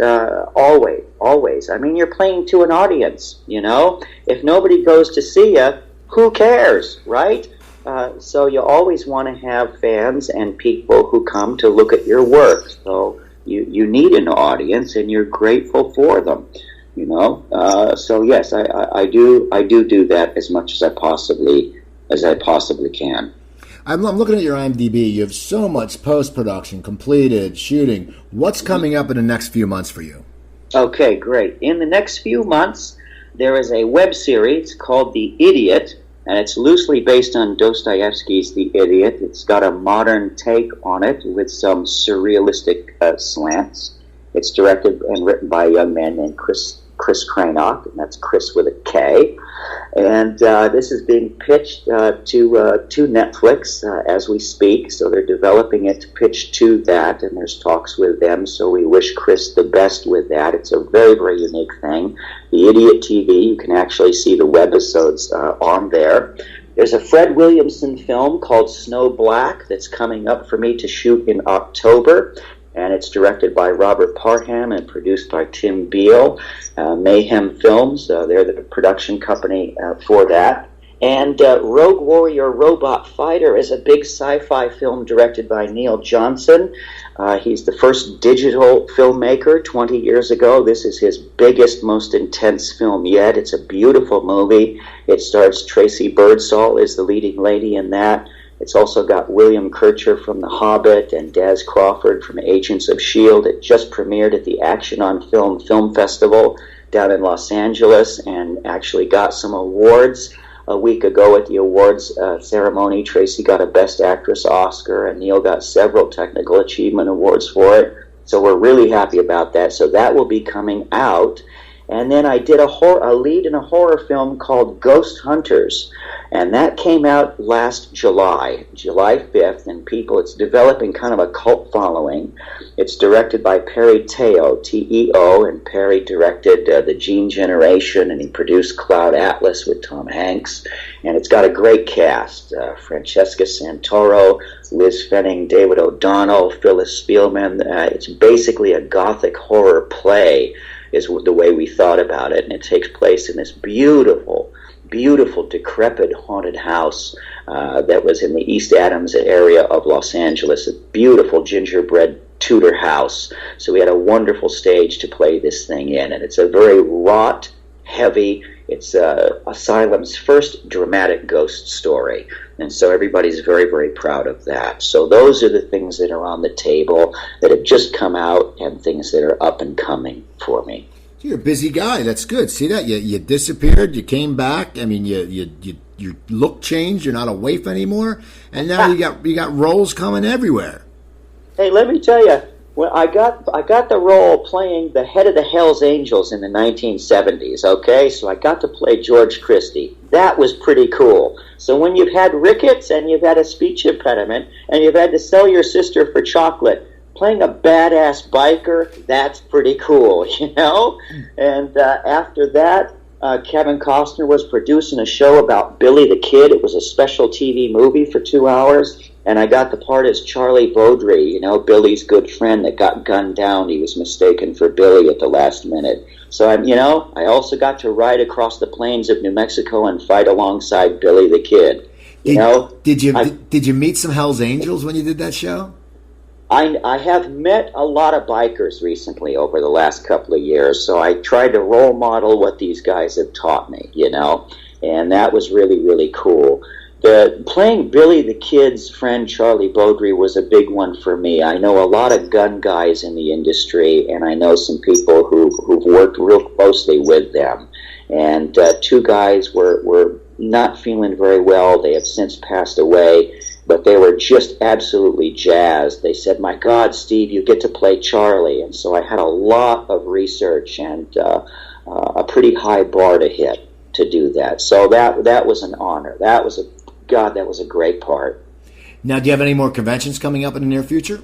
always. I mean, you're playing to an audience, If nobody goes to see you, who cares, right? So you always want to have fans and people who come to look at your work. So you need an audience, and you're grateful for them, So yes, I do that as much as I possibly can. I'm looking at your IMDb. You have so much post-production, completed, shooting. What's coming up in the next few months for you? Okay, great. In the next few months, there is a web series called The Idiot, and it's loosely based on Dostoevsky's The Idiot. It's got a modern take on it with some surrealistic slants. It's directed and written by a young man named Chris Cranock, and that's Chris with a K. And this is being pitched to Netflix as we speak, so they're developing it to pitch to that, and there's talks with them, so we wish Chris the best with that. It's a very, very unique thing. The Idiot TV, you can actually see the webisodes on there. There's a Fred Williamson film called Snow Black that's coming up for me to shoot in October, and it's directed by Robert Parham and produced by Tim Beale. Mayhem Films, they're the production company for that. And Rogue Warrior Robot Fighter is a big sci-fi film directed by Neil Johnson. He's the first digital filmmaker 20 years ago. This is his biggest, most intense film yet. It's a beautiful movie. It stars Tracy Birdsall as the leading lady in that. It's also got William Kircher from The Hobbit and Daz Crawford from Agents of S.H.I.E.L.D. It just premiered at the Action on Film Festival down in Los Angeles and actually got some awards. A week ago at the awards ceremony, Tracy got a Best Actress Oscar, and Neil got several Technical Achievement Awards for it. So we're really happy about that. So that will be coming out. And then I did a lead in a horror film called Ghost Hunters, and that came out last July 5th, and it's developing kind of a cult following. It's directed by Perry Teo, T-E-O, and Perry directed The Gene Generation, and he produced Cloud Atlas with Tom Hanks, and it's got a great cast, Francesca Santoro, Liz Fenning, David O'Donnell, Phyllis Spielman. It's basically a gothic horror play, is the way we thought about it, and it takes place in this beautiful, decrepit haunted house that was in the East Adams area of Los Angeles, a beautiful gingerbread Tudor house. So we had a wonderful stage to play this thing in, and it's a very wrought, heavy, it's Asylum's first dramatic ghost story, and so everybody's very, very proud of that. So those are the things that are on the table that have just come out and things that are up and coming for me. You're a busy guy. That's good. See that? You disappeared. You came back. I mean, your look changed. You're not a waif anymore, and now you got roles coming everywhere. Hey, let me tell you. Well, I got the role playing the head of the Hells Angels in the 1970s, okay? So I got to play George Christie. That was pretty cool. So when you've had rickets and you've had a speech impediment and you've had to sell your sister for chocolate, playing a badass biker, that's pretty cool, you know? And after that, Kevin Costner was producing a show about Billy the Kid. It was a special TV movie for 2 hours. And I got the part as Charlie Baudry, you know, Billy's good friend that got gunned down. He was mistaken for Billy at the last minute. So, I also got to ride across the plains of New Mexico and fight alongside Billy the Kid. Did you meet some Hells Angels when you did that show? I have met a lot of bikers recently over the last couple of years, so I tried to role model what these guys have taught me, you know, and that was really, really cool. Playing Billy the Kid's friend Charlie Baudry was a big one for me. I know a lot of gun guys in the industry, and I know some people who've worked real closely with them. And two guys were not feeling very well. They have since passed away, but they were just absolutely jazzed. They said, "My God, Steve, you get to play Charlie." And so I had a lot of research and a pretty high bar to hit to do that. So that was an honor. That was a great part. Now, do you have any more conventions coming up in the near future?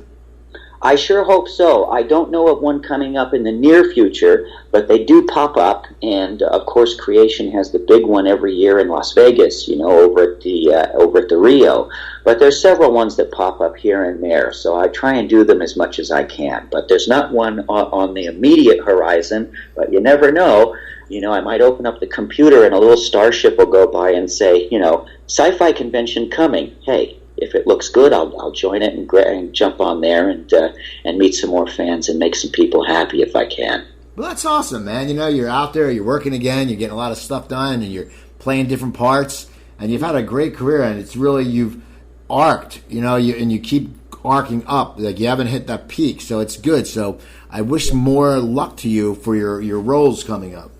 I sure hope so. I don't know of one coming up in the near future, but they do pop up. And of course, Creation has the big one every year in Las Vegas, you know, over at the Rio. But there's several ones that pop up here and there. So I try and do them as much as I can. But there's not one on the immediate horizon. But you never know. You know, I might open up the computer and a little starship will go by and say, you know, sci-fi convention coming. Hey, if it looks good, I'll join it and jump on there and meet some more fans and make some people happy if I can. Well, that's awesome, man. You know, you're out there, you're working again, you're getting a lot of stuff done, and you're playing different parts, and you've had a great career, and it's really, you've arced, you know, and you keep arcing up. Like, you haven't hit that peak, so it's good. So I wish more luck to you for your roles coming up.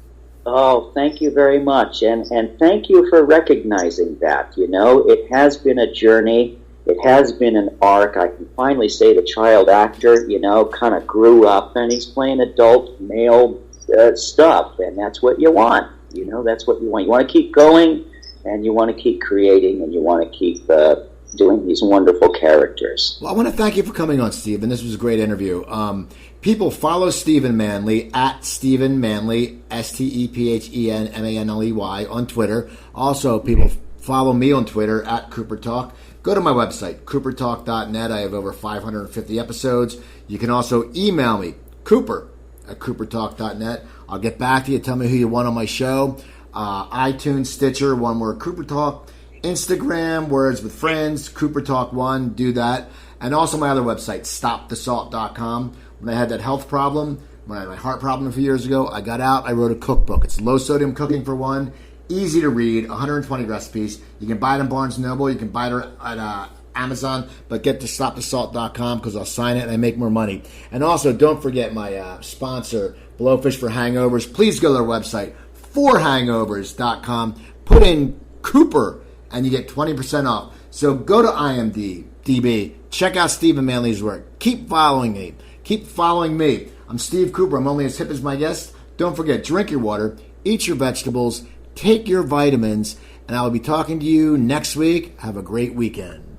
Oh, thank you very much, and thank you for recognizing that. You know, it has been a journey. It has been an arc. I can finally say the child actor, you know, kind of grew up, and he's playing adult male stuff, and that's what you want. You know, that's what you want. You want to keep going, and you want to keep creating, and you want to keep doing these wonderful characters. Well, I want to thank you for coming on, Steve, and this was a great interview. People, follow Stephen Manley at Stephen Manley, StephenManley on Twitter. Also, people, follow me on Twitter at Cooper Talk. Go to my website, coopertalk.net. I have over 550 episodes. You can also email me, Cooper at coopertalk.net. I'll get back to you. Tell me who you want on my show. iTunes, Stitcher, one word, Cooper Talk. Instagram, Words with Friends, Cooper Talk 1, do that. And also my other website, stopthesalt.com. When I had that health problem, when I had my heart problem a few years ago, I got out, I wrote a cookbook. It's low sodium cooking for one, easy to read, 120 recipes. You can buy it in Barnes & Noble, you can buy it at Amazon, but get to stopthesalt.com because I'll sign it and I make more money. And also, don't forget my sponsor, Blowfish for Hangovers. Please go to their website, forhangovers.com. Put in Cooper and you get 20% off. So go to IMDb, check out Stephen Manley's work. Keep following me. Keep following me. I'm Steve Cooper. I'm only as hip as my guest. Don't forget, drink your water, eat your vegetables, take your vitamins, and I will be talking to you next week. Have a great weekend.